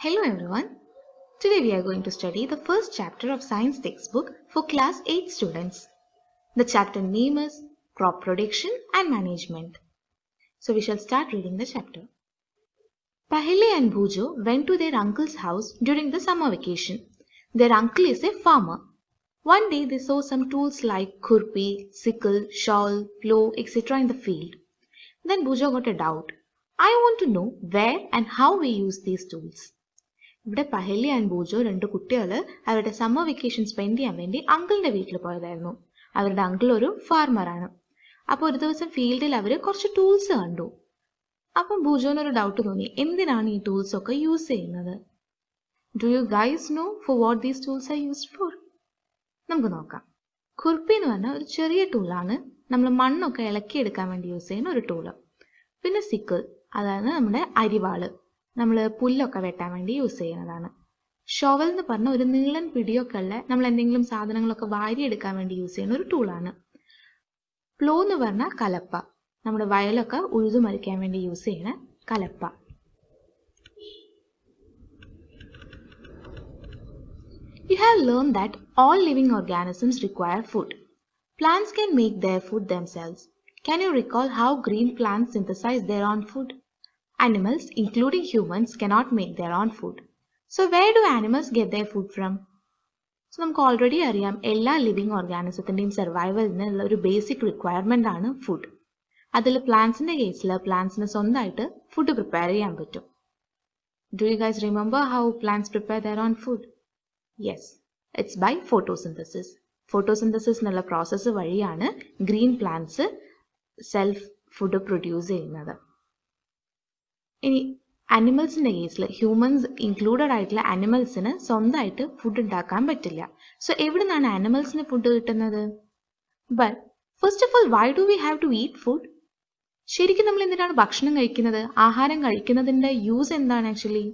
Hello everyone. Today we are going to study the first chapter of science textbook for class 8 students. The chapter name is Crop Production and Management. So we shall start reading the chapter. Paheli and Bhujo went to their uncle's house during the summer vacation. Their uncle is a farmer. One day they saw some tools like khurpi, sickle, shawl, plow, etc. in the field. Then Bhujo got a doubt. I want to know where and how we use these tools. ഇവിടെ പഹലി and ബൂജോ രണ്ട് കുട്ടികൾ അവരുടെ summer vacation spend ചെയ്യാൻ വേണ്ടി അങ്കിളിന്റെ വീട്ടിൽ പോയതായിരുന്നു. അവരുടെ അങ്കിൾ ഒരു ഫാർമറാണ്. അപ്പോൾ ഒരു ദിവസം ഫീൽഡിൽ അവർ കുറച്ച് ടൂൾസ് കണ്ടു. അപ്പം ബൂജോനൊരു ഡൗട്ട് തോന്നി, എന്തിനാണ് ഈ ടൂൾസ് ഒക്കെ യൂസ് ചെയ്യുന്നത്? Do you guys know for what these tools are used for? നമുക്ക് നോക്കാം. ഖുർപ്പി എന്ന് പറഞ്ഞാൽ ഒരു ചെറിയ ടൂളാണ്, നമ്മൾ മണ്ണൊക്കെ ഇളക്കിയെടുക്കാൻ വേണ്ടി യൂസ് ചെയ്യുന്ന ഒരു ടൂള്. പിന്നെ സിക്കിൾ, അതാണ് നമ്മുടെ അരിവാള്, നമ്മൾ പുല്ലൊക്കെ വെട്ടാൻ വേണ്ടി യൂസ് ചെയ്യുന്നതാണ്. ഷോവൽ എന്ന് പറഞ്ഞ ഒരു നീളൻ പിടിയൊക്കെ ഉള്ള നമ്മൾ എന്തെങ്കിലും സാധനങ്ങളൊക്കെ വാരിയെടുക്കാൻ വേണ്ടി യൂസ് ചെയ്യുന്ന ഒരു ടൂളാണ്. പ്ലോ എന്ന് പറഞ്ഞാൽ കലപ്പ, നമ്മുടെ വയലൊക്കെ ഉഴുതുമറിക്കാൻ വേണ്ടി യൂസ് ചെയ്യുന്ന കലപ്പ. You have learned that all living organisms require food. Plants can make their food themselves. Can you recall how green plants synthesize their own food? Animals, including humans, cannot make their own food. So where do animals get their food from? So നമുക്ക് already അറിയാം, എല്ലാ living ഓർഗാനിസത്തിൻ്റെയും സർവൈവലിനുള്ള ഒരു basic requirement ആണ് food. അതിൽ പ്ലാന്റ്സിൻ്റെ കേസിൽ പ്ലാന്റ്സിന് സ്വന്തമായിട്ട് food prepare ചെയ്യാൻ പറ്റും. Do you guys remember how plants prepare their own food? Yes, it's by photosynthesis. Photosynthesis എന്നുള്ള പ്രോസസ്സ് വഴിയാണ് green plants self food produce ചെയ്യുന്നത്. ഇനി അനിമൽസിൻ്റെ കേസിൽ ഹ്യൂമൻസ് ഇൻക്ലൂഡഡ് ആയിട്ടുള്ള അനിമൽസിന് സ്വന്തമായിട്ട് ഫുഡ് ഉണ്ടാക്കാൻ പറ്റില്ല. സോ എവിടെ നിന്നാണ് അനിമൽസിന് ഫുഡ് കിട്ടുന്നത്? But first of all, why do we have to eat food? ശരിക്കും നമ്മൾ എന്തിനാണ് ഭക്ഷണം കഴിക്കുന്നത്? ആഹാരം കഴിക്കുന്നതിൻ്റെ യൂസ് എന്താണ് actually?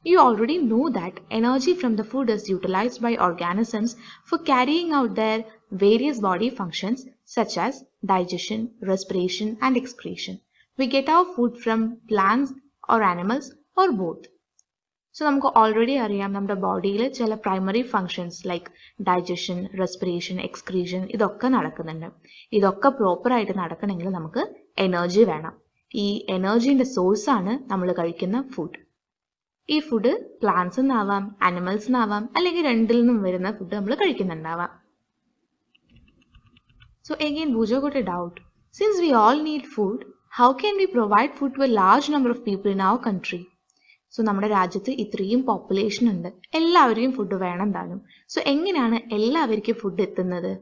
You already know that energy from the food is utilized by organisms for carrying out their various body functions such as digestion, respiration and excretion. We get our food from plants or animals or both. So നമുക്ക് already അറിയാം, നമ്മുടെ ബോഡിയിൽ ചില primary functions like digestion, respiration, excretion ഇതൊക്കെ നടക്കുന്നുണ്ട്. ഇതൊക്കെ പ്രോപ്പറായിട്ട് നടക്കണമെങ്കിൽ നമുക്ക് എനർജി വേണം. ഈ എനർജീൻ്റെ സോഴ്സാണ് നമ്മൾ കഴിക്കുന്ന ഫുഡ്. ഈ ഫുഡ് പ്ലാന്റ്സ് നിന്നാവാം, അനിമൽസ് നിന്നാവാം, അല്ലെങ്കിൽ രണ്ടിൽ നിന്നും വരുന്ന ഫുഡ് നമ്മൾ കഴിക്കുന്നുണ്ടാവാം. So again Bhujo got a doubt. Since we all need food, how can we provide food to a large number of people in our country? So നമ്മുടെ രാജ്യത്ത് ഇത്രയും population ഉണ്ട്, എല്ലാവരെയും ഫുഡ് വേണം താനും. സോ എങ്ങനെയാണ് എല്ലാവർക്കും ഫുഡ് എത്തുന്നത്?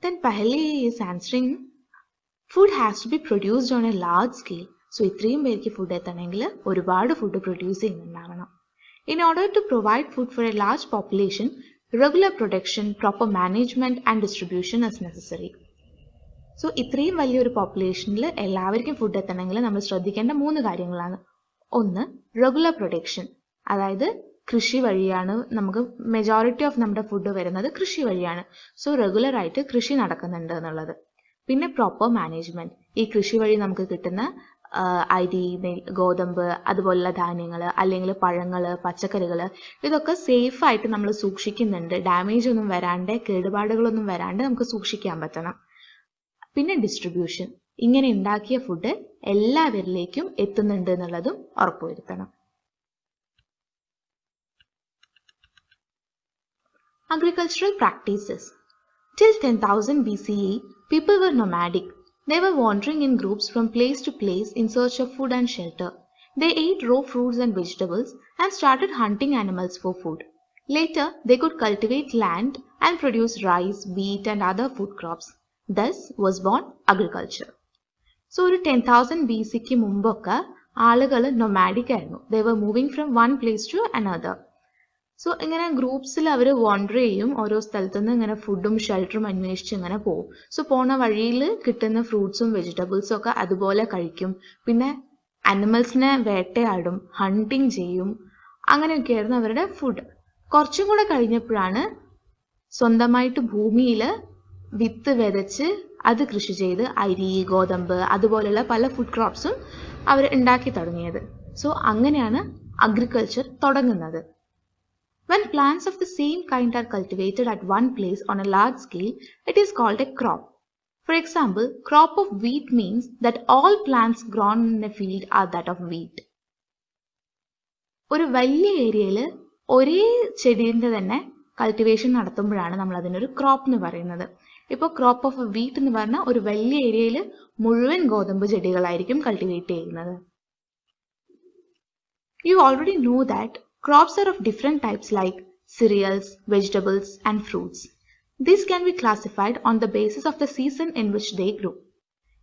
Then Paheli is answering, food has to be produced on a large scale. So ഇത്രയും പേർക്ക് ഫുഡ് എത്തണമെങ്കിൽ ഒരുപാട് ഫുഡ് പ്രൊഡ്യൂസ് ചെയ്യുന്നുണ്ടാവണം. In order to provide food for a large population, regular production, proper management and distribution is necessary. So ഇത്രയും വലിയൊരു പോപ്പുലേഷനിൽ എല്ലാവർക്കും food എത്തണമെങ്കിൽ നമ്മൾ ശ്രദ്ധിക്കേണ്ട 3 കാര്യങ്ങളാണ്. ഒന്ന്, റെഗുലർ പ്രൊഡക്ഷൻ, അതായത് കൃഷി വഴിയാണ് നമുക്ക് മെജോറിറ്റി ഓഫ് നമ്മുടെ ഫുഡ് വരുന്നത് കൃഷി വഴിയാണ്. സോ റെഗുലർ ആയിട്ട് കൃഷി നടക്കുന്നുണ്ട് എന്നുള്ളത്. പിന്നെ പ്രോപ്പർ മാനേജ്മെന്റ്, ഈ കൃഷി വഴി നമുക്ക് കിട്ടുന്ന അരി, ഗോതമ്പ് അതുപോലുള്ള ധാന്യങ്ങൾ അല്ലെങ്കിൽ പഴങ്ങൾ, പച്ചക്കറികൾ ഇതൊക്കെ സേഫായിട്ട് നമ്മൾ സൂക്ഷിക്കുന്നുണ്ട്. ഡാമേജ് ഒന്നും വരാണ്ട്, കേടുപാടുകളൊന്നും വരാണ്ട് നമുക്ക് സൂക്ഷിക്കാൻ പറ്റണം. പിന്നെ ഡിസ്ട്രിബ്യൂഷൻ, ഇങ്ങനെ ഉണ്ടാക്കിയ ഫുഡ് എല്ലാവരിലേക്കും എത്തുന്നുണ്ട് എന്നുള്ളതും ഉറപ്പുവരുത്തണം. Agricultural practices. Till 10,000 BCE, people were nomadic. They were wandering in groups from place to place in search of food and shelter. They ate raw fruits and vegetables and started hunting animals for food. Later, they could cultivate land and produce rice, wheat and other food crops. Thus was born agriculture. So, ഒരു 10,000 BCക്ക് മുമ്പൊക്കെ ആളുകൾ nomadic ആയിരുന്നു. They were moving from one place to another. So ഇങ്ങനെ ഗ്രൂപ്പ്സിൽ അവർ wander ചെയ്യും, ഓരോ സ്ഥലത്തു നിന്ന് ഇങ്ങനെ ഫുഡും ഷെൽട്ടറും അന്വേഷിച്ച് ഇങ്ങനെ പോകും. സോ പോണ വഴിയിൽ കിട്ടുന്ന ഫ്രൂട്ട്സും വെജിറ്റബിൾസും ഒക്കെ അതുപോലെ കഴിക്കും. പിന്നെ അനിമൽസിനെ വേട്ടയാടും, ഹണ്ടിങ് ചെയ്യും. അങ്ങനെയൊക്കെയായിരുന്നു അവരുടെ ഫുഡ്. കുറച്ചും കൂടെ കഴിഞ്ഞപ്പോഴാണ് സ്വന്തമായിട്ട് ഭൂമിയിൽ വിത്ത് വിതച്ച് അത് കൃഷി ചെയ്ത് അരി, ഗോതമ്പ് അതുപോലുള്ള പല ഫുഡ് ക്രോപ്സും അവർ ഉണ്ടാക്കി തുടങ്ങിയത്. സോ അങ്ങനെയാണ് അഗ്രികൾച്ചർ തുടങ്ങുന്നത്. When plants of the same kind are cultivated at one place on a large scale, it is called a crop. For example, crop of wheat means that all plants grown in a field are that of wheat. ഒരു വലിയ ഏരിയയിൽ ഒരേ ചെടീൻ്റെ തന്നെ cultivation നടത്തുമ്പോഴാണ് നമ്മൾ അതിനൊരു crop എന്ന് പറയുന്നത്. ഇപ്പോൾ ക്രോപ്പ് ഓഫ് വീറ്റ് എന്ന് പറഞ്ഞാൽ ഒരു വലിയ ഏരിയയിൽ മുഴുവൻ ഗോതമ്പ് ചെടികളായിരിക്കും കൾട്ടിവേറ്റ് ചെയ്യുന്നത്. You already know that crops are of different types like cereals, vegetables and fruits. These can be classified on the basis of the season in which they grow.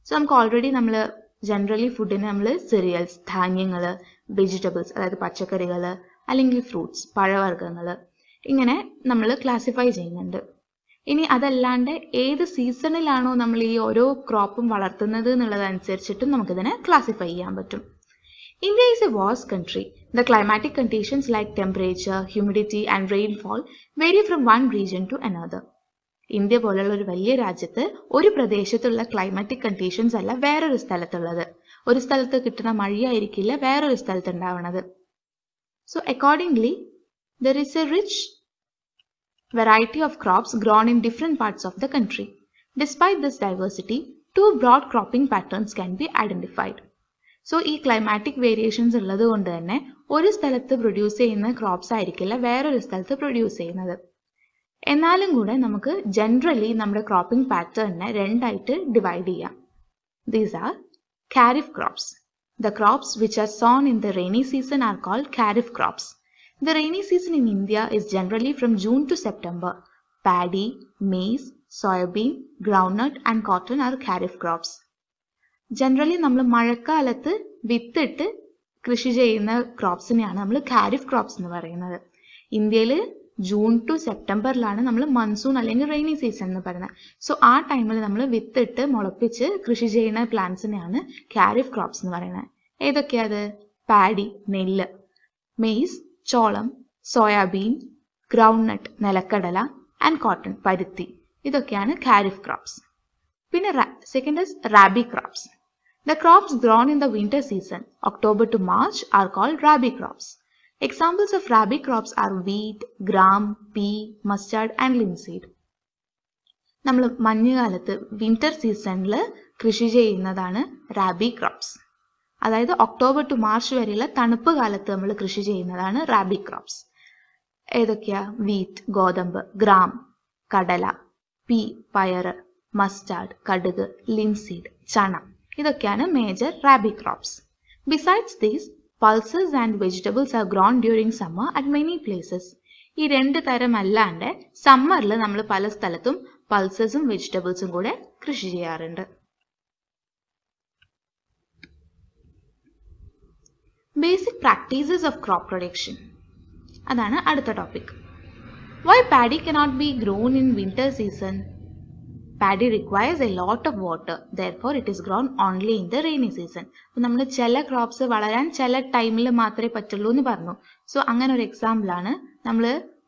So നമുക്ക് already നമ്മൾ generally ഫുഡിന് നമ്മൾ cereals, ധാന്യങ്ങൾ, vegetables അതായത് പച്ചക്കറികൾ അല്ലെങ്കിൽ fruits, പഴവർഗ്ഗങ്ങൾ ഇങ്ങനെ നമ്മൾ ക്ലാസിഫൈ ചെയ്യുന്നുണ്ട്. ഇനി അതല്ലാണ്ട് ഏത് സീസണിലാണോ നമ്മൾ ഈ ഓരോ ക്രോപ്പും വളർത്തുന്നത് എന്നുള്ളതനുസരിച്ചിട്ടും നമുക്കിതിനെ ക്ലാസിഫൈ ചെയ്യാൻ പറ്റും. India is a vast country. The climatic conditions like temperature, humidity and rainfall vary from one region to another. India പോലുള്ള ഒരു വലിയ രാജ്യത്ത് ഒരു പ്രദേശത്തുള്ള ക്ലൈമാറ്റിക് കണ്ടീഷൻസ് അല്ല വേറൊരു സ്ഥലത്തുള്ളത്. ഒരു സ്ഥലത്ത് കിട്ടുന്ന മഴയായിരിക്കില്ല വേറൊരു സ്ഥലത്ത് ഉണ്ടാവുന്നത്. So accordingly, there is a rich variety of crops grown in different parts of the country. Despite this diversity, two broad cropping patterns can be identified. So ഈ ക്ലൈമാറ്റിക് വേരിയേഷൻസ് ഉള്ളത് കൊണ്ട് തന്നെ ഒരു സ്ഥലത്ത് പ്രൊഡ്യൂസ് ചെയ്യുന്ന ക്രോപ്സ് ആയിരിക്കില്ല വേറൊരു സ്ഥലത്ത് പ്രൊഡ്യൂസ് ചെയ്യുന്നത്. എന്നാലും കൂടെ നമുക്ക് ജനറലി നമ്മുടെ ക്രോപ്പിംഗ് പാറ്റേണിനെ രണ്ടായിട്ട് ഡിവൈഡ് ചെയ്യാം. These are kharif crops. The crops which are sown in the rainy season are called kharif crops. The rainy season in India is generally from June to September. Paddy, maize, soybean, groundnut and cotton are kharif crops. Generally നമ്മൾ മഴക്കാലത്ത് വിത്തിട്ട് കൃഷി ചെയ്യുന്ന ക്രോപ്സിനെയാണ് നമ്മൾ kharif crops എന്ന് പറയുന്നത്. ഇന്ത്യയിൽ June to സെപ്റ്റംബറിലാണ് നമ്മൾ monsoon അല്ലെങ്കിൽ റെയിനി സീസൺ എന്ന് പറയുന്നത്. സോ ആ ടൈമിൽ നമ്മൾ വിത്തിട്ട് മുളപ്പിച്ച് കൃഷി ചെയ്യുന്ന പ്ലാന്റ്സിനെയാണ് ഖാരിഫ് ക്രോപ്സ് എന്ന് പറയുന്നത്. ഏതൊക്കെയാത്? പാഡി, നെല്ല്, മെയ്സ്, ചോളം, സോയാബീൻ, ഗ്രൗണ്ട്നട്ട്, നിലക്കടല ആൻഡ് കോട്ടൺ, പരുത്തി. ഇതൊക്കെയാണ് ഖാരിഫ് ക്രോപ്സ്. പിന്നെ second is rabi crops. The crops grown in the winter season, October to March, are called rabi crops. Examples of rabi crops are wheat, gram, pea, mustard and linseed. നമ്മൾ മഞ്ഞുകാലത്ത് winter സീസണിൽ കൃഷി ചെയ്യുന്നതാണ് rabi crops. അതായത് October to March വരെയുള്ള തണുപ്പ് കാലത്ത് നമ്മൾ കൃഷി ചെയ്യുന്നതാണ് റാബി ക്രോപ്സ്. ഏതൊക്കെയാ? വീറ്റ്, ഗോതമ്പ്, ഗ്രാം, കടല, പീ, പയറ്, മസ്റ്റാർഡ്, കടുക്, ലിൻസീഡ്, ചണ. ഇതൊക്കെയാണ് major rabi crops. Besides these, pulses and vegetables R grown during summer at many places. ഈ രണ്ട് തരം അല്ലാണ്ട് സമ്മറിൽ നമ്മൾ പല സ്ഥലത്തും പൾസസും വെജിറ്റബിൾസും കൂടെ കൃഷി ചെയ്യാറുണ്ട്. Basic practices of crop production, അതാണ് അടുത്ത topic. Why paddy cannot be grown in winter season? Paddy requires a lot of water, therefore it is grown only in the rainy season. അപ്പോൾ നമ്മൾ ചില ക്രോപ്സ് വളരാൻ ചില ടൈമിൽ മാത്രമേ പറ്റുള്ളൂ എന്ന് പറഞ്ഞു. സോ അങ്ങനെ ഒരു എക്സാമ്പിൾ ആണ് നമ്മൾ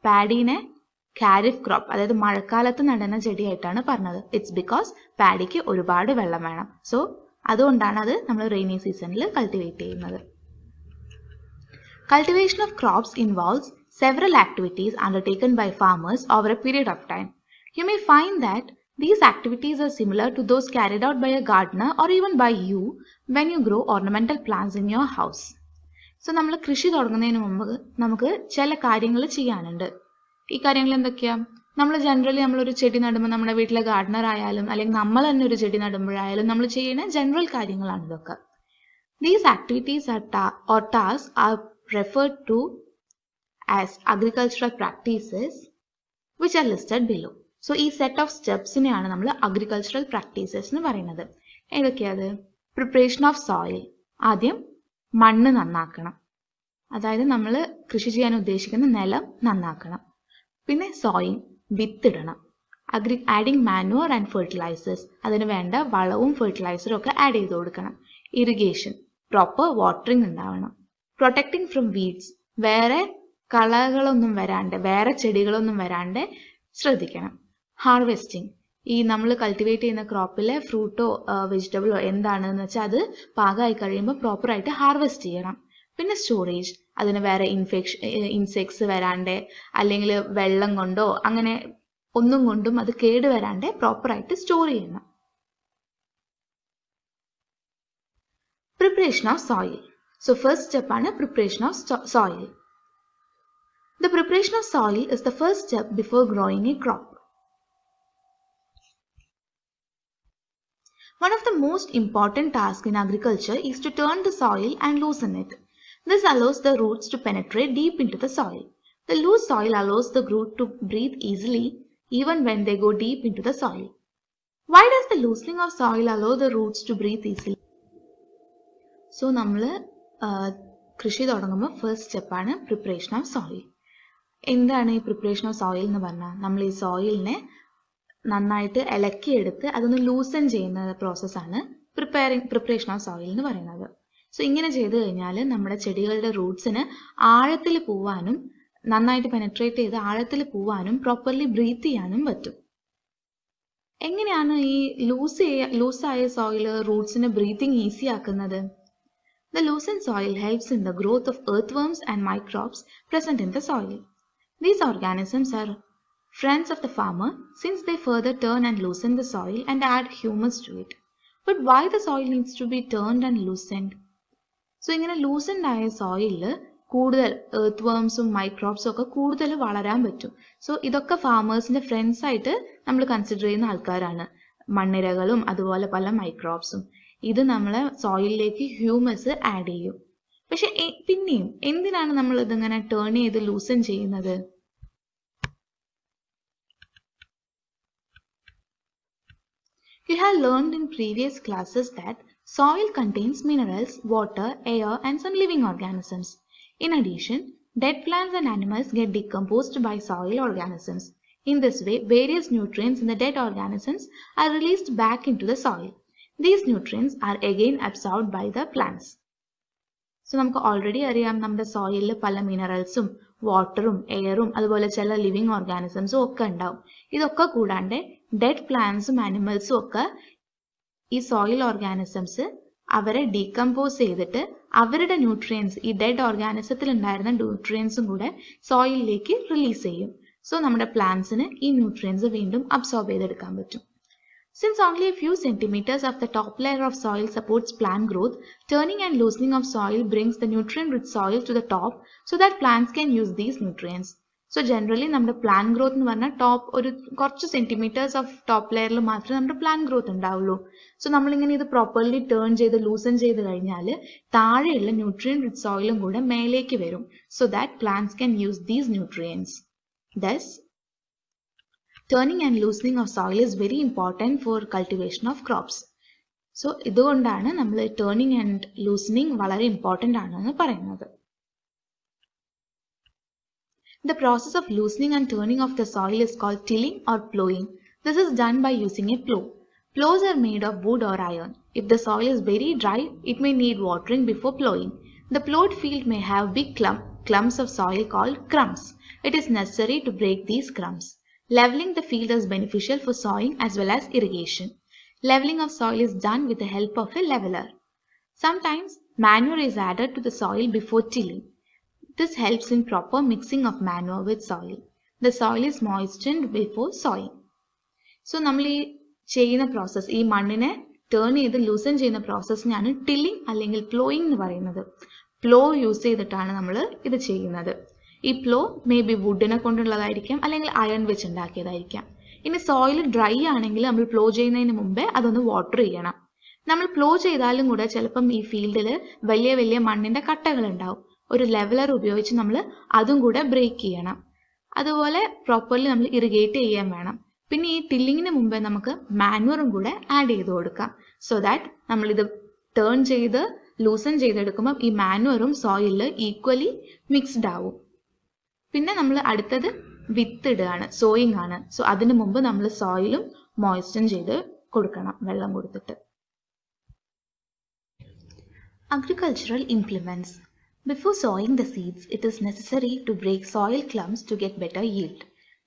പാഡീനെ ഖാരിഫ് ക്രോപ്പ്, അതായത് മഴക്കാലത്ത് നടുന്ന ചെടിയായിട്ടാണ് പറഞ്ഞത്. ഇറ്റ്സ് ബിക്കോസ് പാഡിക്ക് ഒരുപാട് വെള്ളം വേണം. സോ അതുകൊണ്ടാണ് അത് നമ്മൾ റെയിനി സീസണിൽ കൾട്ടിവേറ്റ് ചെയ്യുന്നത്. Cultivation of crops involves several activities undertaken by farmers over a period of time. You may find that these activities are similar to those carried out by a gardener or even by you when you grow ornamental plants in your house. So നമ്മൾ കൃഷി തുടങ്ങുന്നതിന് മുമ്പ് നമുക്ക് ചില കാര്യങ്ങൾ ചെയ്യാനുണ്ട്. ഈ കാര്യങ്ങൾ എന്തൊക്കെയാ? നമ്മൾ ജനറലി നമ്മളൊരു ചെടി നടുമ്പോൾ നമ്മുടെ വീട്ടിലെ ഗാർഡനർ ആയാലും അല്ലെങ്കിൽ നമ്മൾ തന്നെ ഒരു ചെടി നടുമ്പോഴായാലും നമ്മൾ ചെയ്യുന്ന ജനറൽ കാര്യങ്ങളാണ് ഇതൊക്കെ. These activities or tasks are referred to as agricultural practices which are listed below. So ഈ സെറ്റ് ഓഫ് സ്റ്റെപ്സിനെയാണ് നമ്മൾ അഗ്രികൾച്ചറൽ പ്രാക്ടീസസ് എന്ന് പറയുന്നത്. ഏതൊക്കെയത്? പ്രിപ്പറേഷൻ ഓഫ് സോയിൽ, ആദ്യം മണ്ണ് നന്നാക്കണം, അതായത് നമ്മൾ കൃഷി ചെയ്യാൻ ഉദ്ദേശിക്കുന്ന നിലം നന്നാക്കണം. പിന്നെ സോയിൽ, വിത്തിടണം. ആഡിങ് മാനുവർ ആൻഡ് ഫെർട്ടിലൈസേഴ്സ്, അതിന് വേണ്ട വളവും ഫെർട്ടിലൈസറും ഒക്കെ ആഡ് ചെയ്ത് കൊടുക്കണം. ഇറിഗേഷൻ, പ്രോപ്പർ വാട്ടറിങ് ഉണ്ടാവണം. പ്രൊട്ടക്ടിങ് ഫ്രം വീഡ്സ്, വേറെ കളകളൊന്നും വരാണ്ട് വേറെ ചെടികളൊന്നും വരാണ്ട് ശ്രദ്ധിക്കണം. ഹാർവെസ്റ്റിംഗ്, ഈ നമ്മൾ കൾട്ടിവേറ്റ് ചെയ്യുന്ന ക്രോപ്പിലെ ഫ്രൂട്ടോ വെജിറ്റബിളോ എന്താണെന്ന് വെച്ചാൽ അത് പാകമായി കഴിയുമ്പോൾ പ്രോപ്പറായിട്ട് ഹാർവെസ്റ്റ് ചെയ്യണം. പിന്നെ സ്റ്റോറേജ്, അതിന് വേറെ ഇൻസെക്ട്സ് വരാണ്ട് അല്ലെങ്കിൽ വെള്ളം കൊണ്ടോ അങ്ങനെ ഒന്നും കൊണ്ടും അത് കേടുവരാണ്ട് പ്രോപ്പറായിട്ട് സ്റ്റോർ ചെയ്യണം. Preparation of soil. So first step ആണ് preparation of soil. The preparation of soil is the first step before growing a crop. One of the most important tasks in agriculture is to turn the soil and loosen it. This allows the roots to penetrate deep into the soil. The loose soil allows the root to breathe easily even when they go deep into the soil. Why does the loosening of soil allow the roots to breathe easily? So നമ്മൾ കൃഷി തുടങ്ങുമ്പോൾ first സ്റ്റെപ്പാണ് preparation of soil. എന്താണ് ഈ preparation of soil എന്ന് പറഞ്ഞാൽ നമ്മൾ ഈ സോയിലിനെ നന്നായിട്ട് ഇളക്കിയെടുത്ത് അതൊന്ന് ലൂസൻ ചെയ്യുന്ന പ്രോസസ്സാണ് പ്രിപ്പറേഷൻ ഓഫ് സോയിൽ എന്ന് പറയുന്നത്. സോ ഇങ്ങനെ ചെയ്തു കഴിഞ്ഞാൽ നമ്മുടെ ചെടികളുടെ റൂട്ട്സിന് ആഴത്തിൽ പോവാനും നന്നായിട്ട് പെനട്രേറ്റ് ചെയ്ത് ആഴത്തിൽ പോവാനും പ്രോപ്പർലി ബ്രീത്ത് ചെയ്യാനും പറ്റും. എങ്ങനെയാണ് ഈ ലൂസായ സോയിൽ റൂട്ട്സിന് ബ്രീത്തിങ് ഈസി ആക്കുന്നത്? The loosened soil helps in the growth of earthworms and microbes present in the soil. These organisms are friends of the farmer since they further turn and loosen the soil and add humus to it. But why the soil needs to be turned and loosened? So ഇങ്ങനെ loosened ആയ സോയിലിൽ കൂടുതൽ earthwormsഉം microbesഉം ഒക്കെ കൂടുതൽ വളരാൻ പറ്റും. So ഇതൊക്കെ ഫാമേഴ്സിന്റെ friends ആയിട്ട് നമ്മൾ കൺസിഡർ ചെയ്യുന്ന ആൾക്കാരാണ്. മണ്ണിരകളും അതുപോലെ പല മൈക്രോബ്സും. ഇത് നമ്മളെ സോയിലിലേക്ക് ഹ്യൂമസ് ആഡ് ചെയ്യും. പക്ഷെ പിന്നെയും എന്തിനാണ് നമ്മൾ ഇതിങ്ങനെ ടേൺ ചെയ്ത് ലൂസൻ ചെയ്യുന്നത്? You have learned in previous classes that soil contains minerals, water, air, and some living organisms. In addition, dead plants and animals get decomposed by soil organisms. In this way, various nutrients in the dead organisms are released back into the soil. These nutrients are again absorbed by the plants. So നമുക്ക് already അറിയാം നമ്മുടെ സോയിലിൽ പല മിനറൽസും വാട്ടറും എയറും അതുപോലെ ചില living ഓർഗാനിസംസും ഒക്കെ ഉണ്ടാവും. ഇതൊക്കെ കൂടാണ്ട് ഡെഡ് പ്ലാന്റ്സും ആനിമൽസും ഒക്കെ ഈ സോയിൽ ഓർഗാനിസംസ് അവരെ ഡീകമ്പോസ് ചെയ്തിട്ട് അവരുടെ ന്യൂട്രിയൻസ് ഈ ഡെഡ് ഓർഗാനിസത്തിൽ ഉണ്ടായിരുന്ന ന്യൂട്രിയൻസും കൂടെ സോയിലിലേക്ക് റിലീസ് ചെയ്യും. സോ നമ്മുടെ പ്ലാന്റ്സിന് ഈ ന്യൂട്രിയൻസ് വീണ്ടും അബ്സോർബ് ചെയ്തെടുക്കാൻ പറ്റും. Since only a few centimeters of the top layer of soil supports plant growth, turning and loosening of soil brings the nutrient-rich soil to the top so that plants can use these nutrients. So generally, നമ്മുടെ plant growth എന്ന് പറഞ്ഞാൽ top ഒരു കുറച്ച് centimetres of top ലെയറിൽ മാത്രമേ നമ്മുടെ plant growth ഉണ്ടാവുള്ളൂ. So നമ്മളിങ്ങനെ ഇത് പ്രോപ്പർലി ടേൺ ചെയ്ത് ലൂസൻ ചെയ്ത് കഴിഞ്ഞാൽ താഴെയുള്ള nutrient-rich soilഉം കൂടെ മേലേക്ക് വരും. So that plants can use these nutrients. Thus, turning and loosening of soil is very important for cultivation of crops. So ഇതുകൊണ്ടാണ് നമ്മൾ turning and loosening വളരെ important ആണെന്ന് പറയുന്നത്. The process of loosening and turning of the soil is called tilling or plowing. This is done by using a plow. Plows are made of wood or iron. If the soil is very dry, it may need watering before plowing. The plowed field may have big clumps of soil called crumbs. It is necessary to break these crumbs. Leveling the field is beneficial for sowing as well as irrigation. Leveling of soil is done with the help of a leveler. Sometimes manure is added to the soil before tilling. This helps in proper mixing of manure with soil. The soil is moistened before sowing. So നമ്മൾ ഈ ചെയ്യുന്ന process ഈ മണ്ണിനെ turn ചെയ്ത് loosen ചെയ്യുന്ന പ്രോസസ്സിനാണ് tilling അല്ലെങ്കിൽ ploughing എന്ന് പറയുന്നത്. പ്ലോ യൂസ് ചെയ്തിട്ടാണ് നമ്മൾ ഇത് ചെയ്യുന്നത്. ഈ പ്ലോ മേ ബി വുഡിനെ കൊണ്ടുള്ളതായിരിക്കാം അല്ലെങ്കിൽ അയൺ വെച്ച് ഉണ്ടാക്കിയതായിരിക്കാം. ഇനി സോയിൽ ഡ്രൈ ആണെങ്കിൽ നമ്മൾ പ്ലോ ചെയ്യുന്നതിന് മുമ്പേ അതൊന്ന് വാട്ടർ ചെയ്യണം. നമ്മൾ പ്ലോ ചെയ്താലും കൂടെ ചിലപ്പം ഈ ഫീൽഡിൽ വലിയ വലിയ മണ്ണിന്റെ കട്ടകൾ ഉണ്ടാവും. ഒരു ലെവലർ ഉപയോഗിച്ച് നമ്മൾ അതും കൂടെ ബ്രേക്ക് ചെയ്യണം. അതുപോലെ പ്രോപ്പർലി നമ്മൾ ഇറിഗേറ്റ് ചെയ്യാൻ വേണം. പിന്നെ ഈ ടില്ലിങ്ങിന് മുമ്പേ നമുക്ക് മാനുവറും കൂടെ ആഡ് ചെയ്ത് കൊടുക്കാം. സോ ദാറ്റ് നമ്മളിത് ടേൺ ചെയ്ത് ലൂസൻ ചെയ്തെടുക്കുമ്പോൾ ഈ മാനുവറും സോയിലിൽ ഈക്വലി മിക്സ്ഡ് ആവും. പിന്നെ നമ്മൾ അടുത്തത് വിത്ത് ഇടുകയാണ്, സോയിങ് ആണ്. സോ അതിനു മുമ്പ് നമ്മൾ സോയിലും മോയ്സ്റ്റൻ ചെയ്ത് കൊടുക്കണം വെള്ളം കൊടുത്തിട്ട്. Agricultural implements. Before sowing the seeds, it is necessary to break soil clumps to get better yield.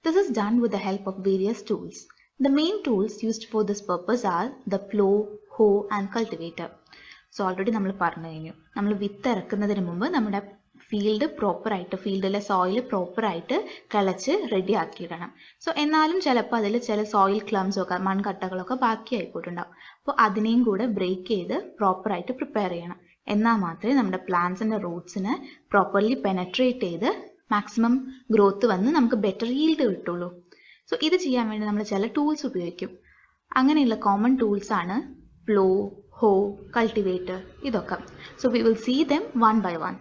This is done with the help of various tools. The main tools used for this purpose are the plow, hoe and cultivator. So already നമ്മൾ പറഞ്ഞു കഴിഞ്ഞു. നമ്മൾ വിത്ത് ഇറക്കുന്നതിന് മുമ്പ് നമ്മുടെ field പ്രോപ്പറായിട്ട് ഫീൽഡിലെ soil പ്രോപ്പറായിട്ട് കിളച്ച് ready ആക്കിയിടണം. So എന്നാലും ചിലപ്പോൾ അതിൽ ചില സോയിൽ ക്ലംസ് ഒക്കെ മൺകട്ടകളൊക്കെ ബാക്കിയായി പോയിട്ടുണ്ടാവും. അപ്പോൾ അതിനെയും കൂടെ ബ്രേക്ക് ചെയ്ത് പ്രോപ്പറായിട്ട് പ്രിപ്പയർ ചെയ്യണം. എന്നാൽ മാത്രമേ നമ്മുടെ പ്ലാന്റ്സിൻ്റെ റൂട്ട്സിനെ പ്രോപ്പർലി പെനട്രേറ്റ് ചെയ്ത് മാക്സിമം ഗ്രോത്ത് വന്ന് നമുക്ക് ബെറ്റർ ഈൽഡ് കിട്ടുള്ളൂ. സോ ഇത് ചെയ്യാൻ വേണ്ടി നമ്മൾ ചില ടൂൾസ് ഉപയോഗിക്കും. അങ്ങനെയുള്ള കോമൺ ടൂൾസ് ആണ് പ്ലോ, ഹോ, കൾട്ടിവേറ്റർ ഇതൊക്കെ. So we will see them one by one.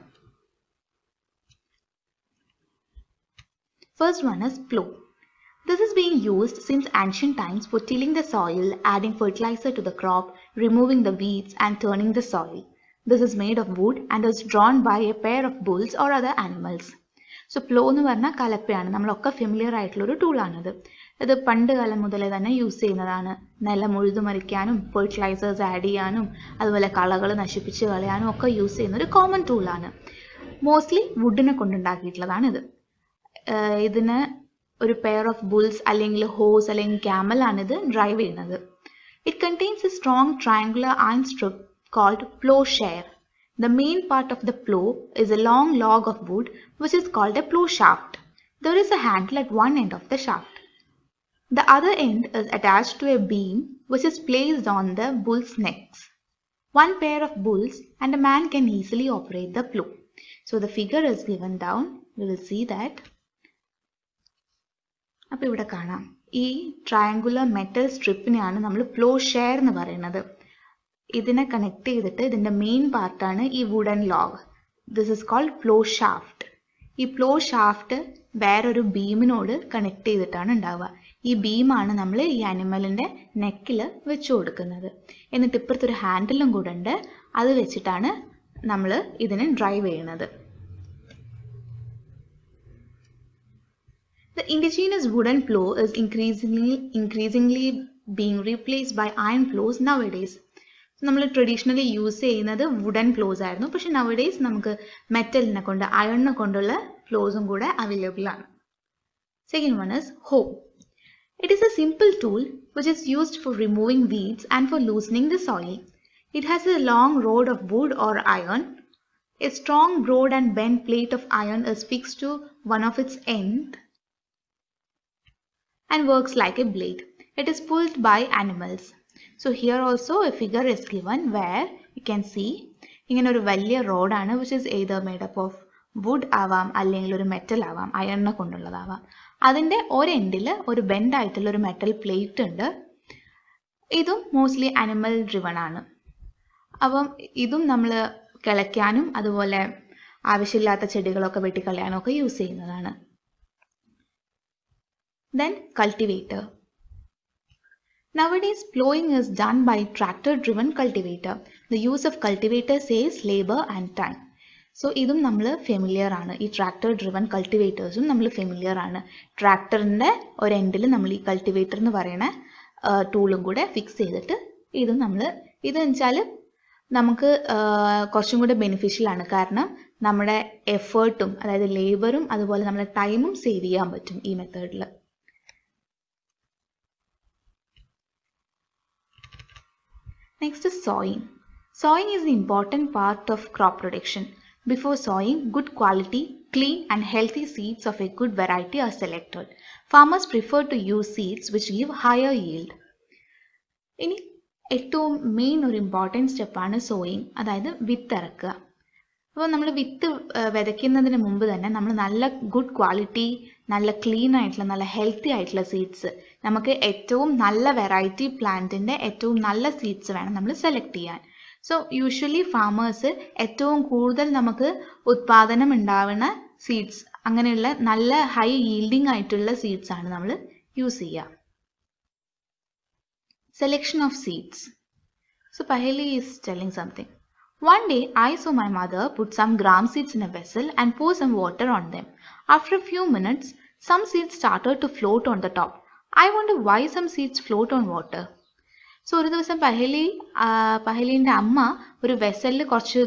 First one is plow. This is being used since ancient times for tilling the soil, adding fertilizer to the crop, removing the weeds and turning the soil. This is made of wood and is drawn by a pair of bulls or other animals. So plough എന്ന് പറഞ്ഞാൽ കലപ്പയാണ്. നമ്മളൊക്കെ familiar ആയിട്ടുള്ളൊരു ടൂളാണിത്. ഇത് പണ്ട് കാലം മുതലേ തന്നെ use ചെയ്യുന്നതാണ്. നിലം ഉഴുതുമറിക്കാനും ഫെർട്ടിലൈസേഴ്സ് ആഡ് ചെയ്യാനും അതുപോലെ കളകൾ നശിപ്പിച്ച് കളയാനും ഒക്കെ യൂസ് ചെയ്യുന്ന ഒരു കോമൺ ടൂളാണ്. മോസ്റ്റ്ലി വുഡിനെ കൊണ്ടുണ്ടാക്കിയിട്ടുള്ളതാണിത്. ഇതിന് ഒരു പെയർ ഓഫ് ബുൾസ് അല്ലെങ്കിൽ ഹോസ് അല്ലെങ്കിൽ ക്യാമൽ ആണിത് ഡ്രൈവ് ചെയ്യുന്നത്. It contains a strong triangular iron strip called plowshare. The main part of the plow is a long log of wood which is called a plow shaft. There is a handle at one end of the shaft. The other end is attached to a beam which is placed on the bull's necks. One pair of bulls and a man can easily operate the plow. So the figure is given down. We will see that. അപ്പോൾ ഇവിടെ കാണാം ഈ triangular metal സ്ട്രിപ്പിനെയാണ് നമ്മൾ plowshare എന്ന് പറയുന്നത്. ഇതിനെ connect ചെയ്തിട്ട് ഇതിൻ്റെ മെയിൻ പാർട്ടാണ് ഈ wooden log. This is called plough shaft. ഈ പ്ലോ ഷാഫ്റ്റ് വേറൊരു ബീമിനോട് കണക്ട് ചെയ്തിട്ടാണ് ഉണ്ടാവുക. ഈ ബീമാണ് നമ്മൾ ഈ ആനിമലിൻ്റെ നെക്കിൽ വെച്ചു കൊടുക്കുന്നത്. എന്നിട്ട് ഇപ്പുറത്തൊരു ഹാൻഡിലും കൂടെ ഉണ്ട്. അത് വെച്ചിട്ടാണ് നമ്മൾ ഇതിനെ ഡ്രൈവ് ചെയ്യുന്നത്. The indigenous wooden plow is increasingly being replaced by iron plows nowadays. നമ്മൾ ട്രഡീഷണലി യൂസ് ചെയ്യുന്നത് വുഡൻ പ്ലോസ് ആയിരുന്നു. പക്ഷെ നവഡേയ്സ് നമുക്ക് മെറ്റലിനെ കൊണ്ട് അയണിനെ കൊണ്ടുള്ള പ്ലോസും കൂടെ അവൈലബിൾ ആണ്. Second one is hoe. It is a simple tool which is used for removing weeds and for loosening the soil. It has a long rod of wood or iron. A strong broad and bend plate of iron is fixed to one of its end and works like a blade. It is pulled by animals. So here also a figure is given where you can see ഇങ്ങനെ ഒരു വലിയ റോഡാണ് which is either made up of wood ആവാം അല്ലെങ്കിൽ ഒരു metal ആവാം, അയണിനെ കൊണ്ടുള്ളതാവാം. അതിൻ്റെ ഒരു എൻഡിൽ ഒരു ബെൻഡ് ആയിട്ടുള്ള ഒരു മെറ്റൽ പ്ലേറ്റ് ഉണ്ട്. ഇതും മോസ്റ്റ്ലി അനിമൽ ഡ്രിവൺ ആണ്. അപ്പം ഇതും നമ്മൾ കിളയ്ക്കാനും അതുപോലെ ആവശ്യമില്ലാത്ത ചെടികളൊക്കെ വെട്ടിക്കളയാനും ഒക്കെ യൂസ് ചെയ്യുന്നതാണ്. Then cultivator. Nowadays plowing is done by tractor driven cultivator. The use of cultivator saves labor and time. So idum nammal familiar aanu. Ee tractor driven cultivators um nammal familiar aanu. Tractor inde or endil nammal ee cultivator nu parayana tool um kude fix cheyidittu idum nammal idu enchal നമുക്ക് കുറച്ചും കൂടെ beneficial ആണ്. കാരണം നമ്മുടെ എഫേർട്ടും അതായത് ലേബറും അതുപോലെ നമ്മുടെ ടൈമും സേവ് ചെയ്യാൻ പറ്റും ഈ മെത്തേഡിൽ. Next is sowing. Sowing is the important part of crop production. Before sowing, good quality, clean and healthy seeds of a good variety are selected. Farmers prefer to use seeds which give higher yield. ഇനി ഏറ്റവും main ഒരു important സ്റ്റെപ്പാണ് sowing, അതായത് വിത്ത് ഇറക്കുക. അപ്പോൾ നമ്മൾ വിത്ത് വിതയ്ക്കുന്നതിന് മുമ്പ് തന്നെ നമ്മൾ നല്ല ഗുഡ് ക്വാളിറ്റി, നല്ല ക്ലീൻ ആയിട്ടുള്ള, നല്ല ഹെൽത്തി ആയിട്ടുള്ള സീഡ്സ്, നമുക്ക് ഏറ്റവും നല്ല വെറൈറ്റി പ്ലാന്റിൻ്റെ ഏറ്റവും നല്ല സീഡ്സ് വേണം നമ്മൾ സെലക്ട് ചെയ്യാൻ. സോ യൂഷ്വലി ഫാമേഴ്സ് ഏറ്റവും കൂടുതൽ നമുക്ക് ഉത്പാദനം ഉണ്ടാവുന്ന സീഡ്സ്, അങ്ങനെയുള്ള നല്ല ഹൈ yielding ആയിട്ടുള്ള സീഡ്സ് ആണ് നമ്മൾ യൂസ് ചെയ്യുക. Selection of seeds. So Paheli is telling something. One day I saw my mother put some gram seeds in a vessel and pour some water on them. After a few minutes, some seeds started to float on the top. I wonder why some seeds float on water. So ഒരു ദിവസം പഹലിൻ്റെ അമ്മ ഒരു വെസലിൽ കുറച്ച്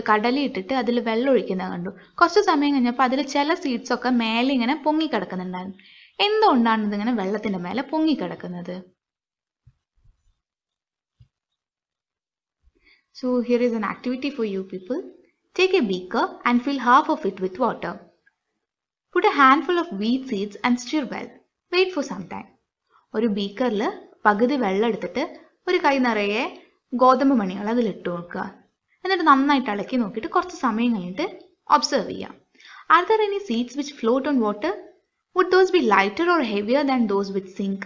കടല ഇട്ടിട്ട് അതിൽ വെള്ളം ഒഴിക്കുന്നത് കണ്ടു. കുറച്ച് സമയം കഴിഞ്ഞപ്പോൾ അതിൽ ചില സീഡ്സ് ഒക്കെ മേലെ ഇങ്ങനെ പൊങ്ങിക്കിടക്കുന്നുണ്ടായിരുന്നു. എന്തുകൊണ്ടാണ് ഇതിങ്ങനെ വെള്ളത്തിന്റെ മേലെ പൊങ്ങിക്കിടക്കുന്നത്? So here is an activity for you people. Take a beaker and fill half of it with water. Put a handful of wheat seeds and stir well. Wait for some time. ഒരു ബീക്കറിൽ പകുതി വെള്ളം എടുത്തിട്ട് ഒരു കൈ നിറയെ ഗോതമ്പ് മണികൾ അതിലിട്ട് കൊടുക്കുക. എന്നിട്ട് നന്നായിട്ട് ഇളക്കി നോക്കിയിട്ട് കുറച്ച് സമയം കഴിഞ്ഞിട്ട് ഒബ്സർവ് ചെയ്യാം. Are there any seeds which float on water? Would those be lighter or heavier than those which sink?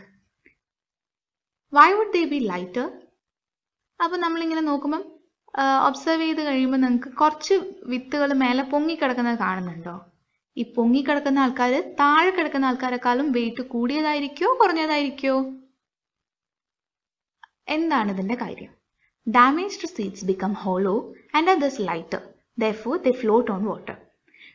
Why would they be lighter? അപ്പോൾ നമ്മളിങ്ങനെ നോക്കുമ്പം ഒബ്സർവ് ചെയ്ത് കഴിയുമ്പോൾ നിങ്ങൾക്ക് കുറച്ച് വിത്തുകൾ മേലെ പൊങ്ങിക്കിടക്കുന്നത് കാണുന്നുണ്ടോ? ഈ പൊങ്ങിക്കിടക്കുന്ന ആൾക്കാർ താഴെ കിടക്കുന്ന ആൾക്കാരെക്കാളും വെയിറ്റ് കൂടിയതായിരിക്കോ കുറഞ്ഞതായിരിക്കോ? എന്താണ് ഇതിന്റെ കാര്യം? Damaged seeds become hollow and are thus lighter. Therefore, they float on water.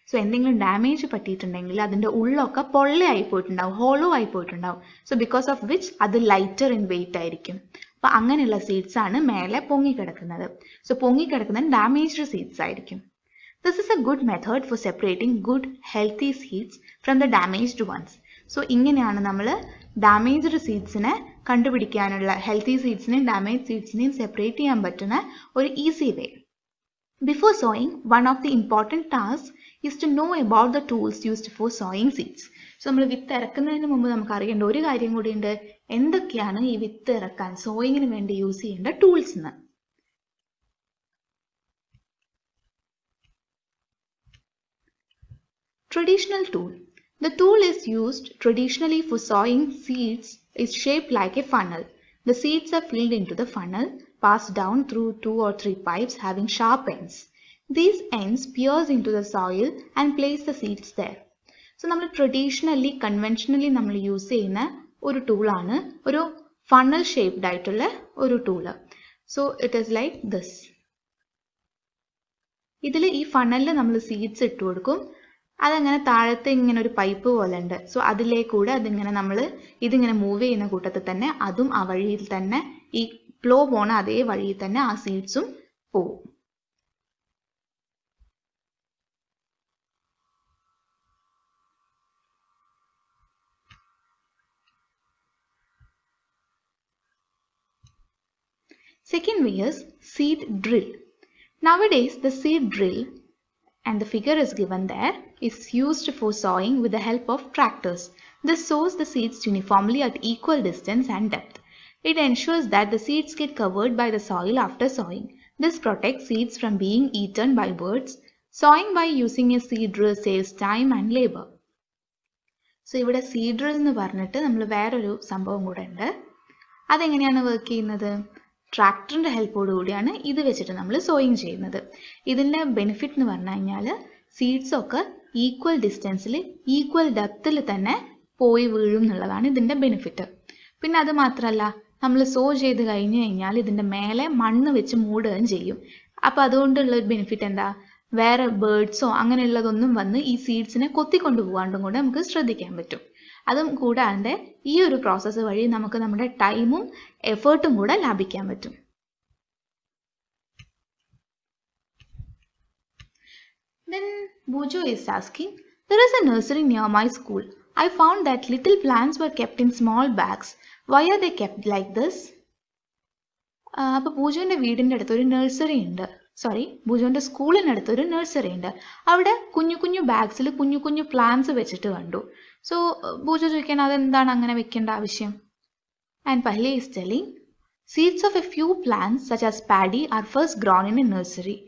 So എന്തെങ്കിലും ഡാമേജ് പറ്റിയിട്ടുണ്ടെങ്കിൽ അതിൻ്റെ ഉള്ളൊക്കെ പൊള്ളയായി പോയിട്ടുണ്ടാവും, ഹോളോ ആയി പോയിട്ടുണ്ടാവും. സോ ബിക്കോസ് ഓഫ് വിച്ച് അത് ലൈറ്റർ ഇൻ വെയിറ്റ് ആയിരിക്കും. അപ്പോൾ അങ്ങനെയുള്ള സീഡ്സ് ആണ് മേലെ പൊങ്ങിക്കിടക്കുന്നത്. സോ പൊങ്ങിക്കിടക്കുന്നത് ഡാമേജ്ഡ് സീഡ്സ് ആയിരിക്കും. This is a good method for separating good healthy seeds from the damaged ones. So ഇങ്ങനെയാണ് നമ്മൾ ഡാമേജ്ഡ് സീഡ്സിനെ കണ്ടുപിടിക്കാനുള്ള, ഹെൽത്തി സീഡ്സിനെയും ഡാമേജ് സീഡ്സിനെയും സെപ്പറേറ്റ് ചെയ്യാൻ പറ്റുന്ന ഒരു easy way. Before sowing, one of the important tasks is to know about the tools used for sowing seeds. So നമ്മൾ വിത്ത് ഇറക്കുന്നതിന് മുമ്പ് നമുക്ക് അറിയേണ്ട ഒരു കാര്യം കൂടിയുണ്ട്. എന്തൊക്കെയാണ് ഈ വിത്ത് ഇറക്കാൻ സോയിങ്ങിന് വേണ്ടി യൂസ് ചെയ്യേണ്ട ടൂൾസ് എന്ന്. Traditional tool. The tool is used traditionally for sowing seeds is shaped like a funnel. The seeds are filled into the funnel, passed down through 2 or 3 pipes having sharp ends. These ends pierce into the soil and place the seeds there. So നമ്മൾ traditionally conventionally നമ്മൾ use ചെയ്യുന്ന ഒരു ടൂളാണ് ഒരു ഫണ്ണൽ shaped ആയിട്ടുള്ള ഒരു tool. So it is like this. ഇതിൽ ഈ ഫണ്ണലിൽ നമ്മൾ സീഡ്സ് ഇട്ട് കൊടുക്കും. അതങ്ങനെ താഴത്തെ ഇങ്ങനെ ഒരു പൈപ്പ് പോലെ ഉണ്ട്. സോ അതിലേക്കൂടെ അതിങ്ങനെ നമ്മൾ ഇതിങ്ങനെ മൂവ് ചെയ്യുന്ന കൂട്ടത്തിൽ തന്നെ അതും ആ വഴിയിൽ തന്നെ, ഈ ഫ്ലോ പോണ അതേ വഴിയിൽ തന്നെ ആ സീഡ്സും പോവും. Second way is seed drill. Nowadays the seed drill, and the figure is given there, is used for sowing with the help of tractors. This sows the seeds uniformly at equal distance and depth. It ensures that the seeds get covered by the soil after sowing. This protects seeds from being eaten by birds. Sowing by using a seed drill saves time and labor. So ഇവിടെ seed drill എന്ന് പറഞ്ഞിട്ട് നമ്മൾ വേറൊരു സംഭവം കൂടെ ഉണ്ട്. അതെങ്ങനെയാണ് work ചെയ്യുന്നത്? ട്രാക്ടറിൻ്റെ ഹെൽപ്പോടുകൂടിയാണ് ഇത് വെച്ചിട്ട് നമ്മൾ സോയിങ് ചെയ്യുന്നത്. ഇതിൻ്റെ ബെനിഫിറ്റ് എന്ന് പറഞ്ഞു കഴിഞ്ഞാൽ സീഡ്സൊക്കെ ഈക്വൽ ഡിസ്റ്റൻസിൽ ഈക്വൽ ഡെപ്തിൽ തന്നെ പോയി വീഴും എന്നുള്ളതാണ് ഇതിൻ്റെ ബെനിഫിറ്റ്. പിന്നെ അത് മാത്രമല്ല, നമ്മൾ സോ ചെയ്ത് കഴിഞ്ഞ് കഴിഞ്ഞാൽ ഇതിൻ്റെ മേലെ മണ്ണ് വെച്ച് മൂടുകയും ചെയ്യും. അപ്പോൾ അതുകൊണ്ടുള്ള ഒരു ബെനിഫിറ്റ് എന്താ? വേറെ ബേർഡ്സോ അങ്ങനെയുള്ളതൊന്നും വന്ന് ഈ സീഡ്സിനെ കൊത്തിക്കൊണ്ടു പോകാണ്ടും കൂടെ നമുക്ക് ശ്രദ്ധിക്കാൻ പറ്റും. അതും കൂടാണ്ട് ഈ ഒരു പ്രോസസ്സ് വഴി നമുക്ക് നമ്മുടെ ടൈമും എഫേർട്ടും കൂടെ ലാഭിക്കാൻ പറ്റും. Then Bujo is asking, there is a nursery near my school. I found that little plants were kept in small bags. Why are they kept like this? അപ്പോൾ പൂജോന്റെ വീടിൻ്റെ അടുത്തൊരു നഴ്സറി ഉണ്ട്. പൂജോന്റെ സ്കൂളിനടുത്തൊരു നഴ്സറി ഉണ്ട്. അവിടെ കുഞ്ഞു കുഞ്ഞു ബാഗ്സിൽ കുഞ്ഞു കുഞ്ഞു പ്ലാന്റ്സ് വെച്ചിട്ട് കണ്ടു. സോ പൂജ ചോദിക്കാൻ അതെന്താണ് അങ്ങനെ വെക്കേണ്ട ആവശ്യം? And Pahle is telling, seeds of a few plants such as paddy are first grown in a nursery.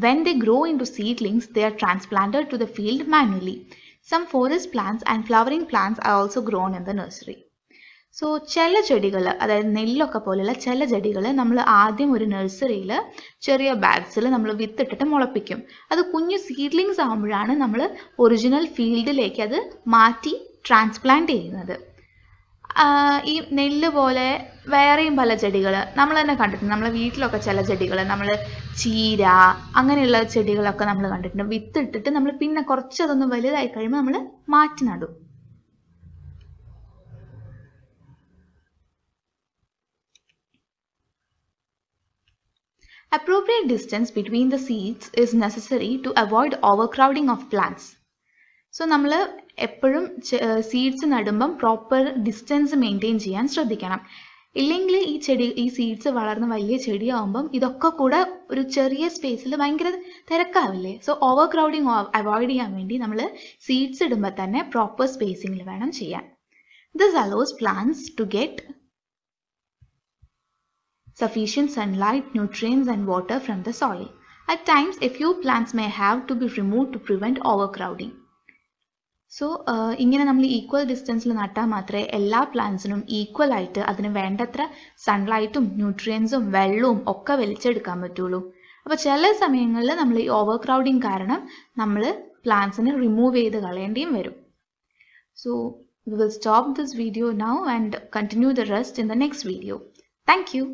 When they grow into seedlings, they are transplanted to the field manually. Some forest plants and flowering plants are also grown in the nursery. So ചില ചെടികൾ, അതായത് നെല്ലൊക്കെ പോലെയുള്ള ചില ചെടികൾ നമ്മൾ ആദ്യം ഒരു നഴ്സറിയിൽ ചെറിയ ബാഗ്സിൽ നമ്മൾ വിത്തിട്ടിട്ട് മുളപ്പിക്കും. അത് കുഞ്ഞു സീഡ്ലിങ്സ് ആകുമ്പോഴാണ് നമ്മൾ ഒറിജിനൽ ഫീൽഡിലേക്ക് അത് മാറ്റി ട്രാൻസ്പ്ലാന്റ് ചെയ്യുന്നത്. ഈ നെല്ല് പോലെ വേറെയും പല ചെടികൾ നമ്മൾ തന്നെ കണ്ടിട്ടുണ്ട്. നമ്മളെ വീട്ടിലൊക്കെ ചില ചെടികൾ, നമ്മൾ ചീര അങ്ങനെയുള്ള ചെടികളൊക്കെ നമ്മൾ കണ്ടിട്ടുണ്ട്. വിത്തിട്ടിട്ട് നമ്മൾ പിന്നെ കുറച്ചതൊന്ന് വലുതായി കഴിയുമ്പോൾ നമ്മൾ മാറ്റി നടും. Appropriate distance between the seeds is necessary to avoid overcrowding of plants. So നമ്മൾ എപ്പോഴും സീഡ്സ് നടുമ്പം പ്രോപ്പർ ഡിസ്റ്റൻസ് മെയിൻറ്റെയിൻ ചെയ്യാൻ ശ്രദ്ധിക്കണം. ഇല്ലെങ്കിൽ ഈ സീഡ്സ് വളർന്ന് വലിയ ചെടിയാവുമ്പം ഇതൊക്കെ കൂടെ ഒരു ചെറിയ സ്പേസിൽ ഭയങ്കര തിരക്കാവില്ലേ? സോ ഓവർ ക്രൗഡിങ് അവോയ്ഡ് ചെയ്യാൻ വേണ്ടി നമ്മൾ സീഡ്സ് ഇടുമ്പോൾ തന്നെ പ്രോപ്പർ സ്പേസിങ്ങിൽ വേണം ചെയ്യാൻ. This allows plants to get sufficient sunlight, nutrients and water from the soil. At times, a few plants may have to be removed to prevent overcrowding. So ഇങ്ങനെ നമ്മൾ equal ഡിസ്റ്റൻസിൽ നട്ടാൽ മാത്രമേ എല്ലാ പ്ലാന്റ്സിനും ഈക്വൽ ആയിട്ട് അതിന് വേണ്ടത്ര സൺലൈറ്റും ന്യൂട്രിയൻസും വെള്ളവും ഒക്കെ വലിച്ചെടുക്കാൻ പറ്റുള്ളൂ. അപ്പോൾ ചില സമയങ്ങളിൽ നമ്മൾ ഈ ഓവർ ക്രൗഡിങ് കാരണം നമ്മൾ പ്ലാന്റ്സിനെ റിമൂവ് ചെയ്ത് കളയേണ്ടിയും വരും. So we will stop this video now and continue the rest in the next video. Thank you.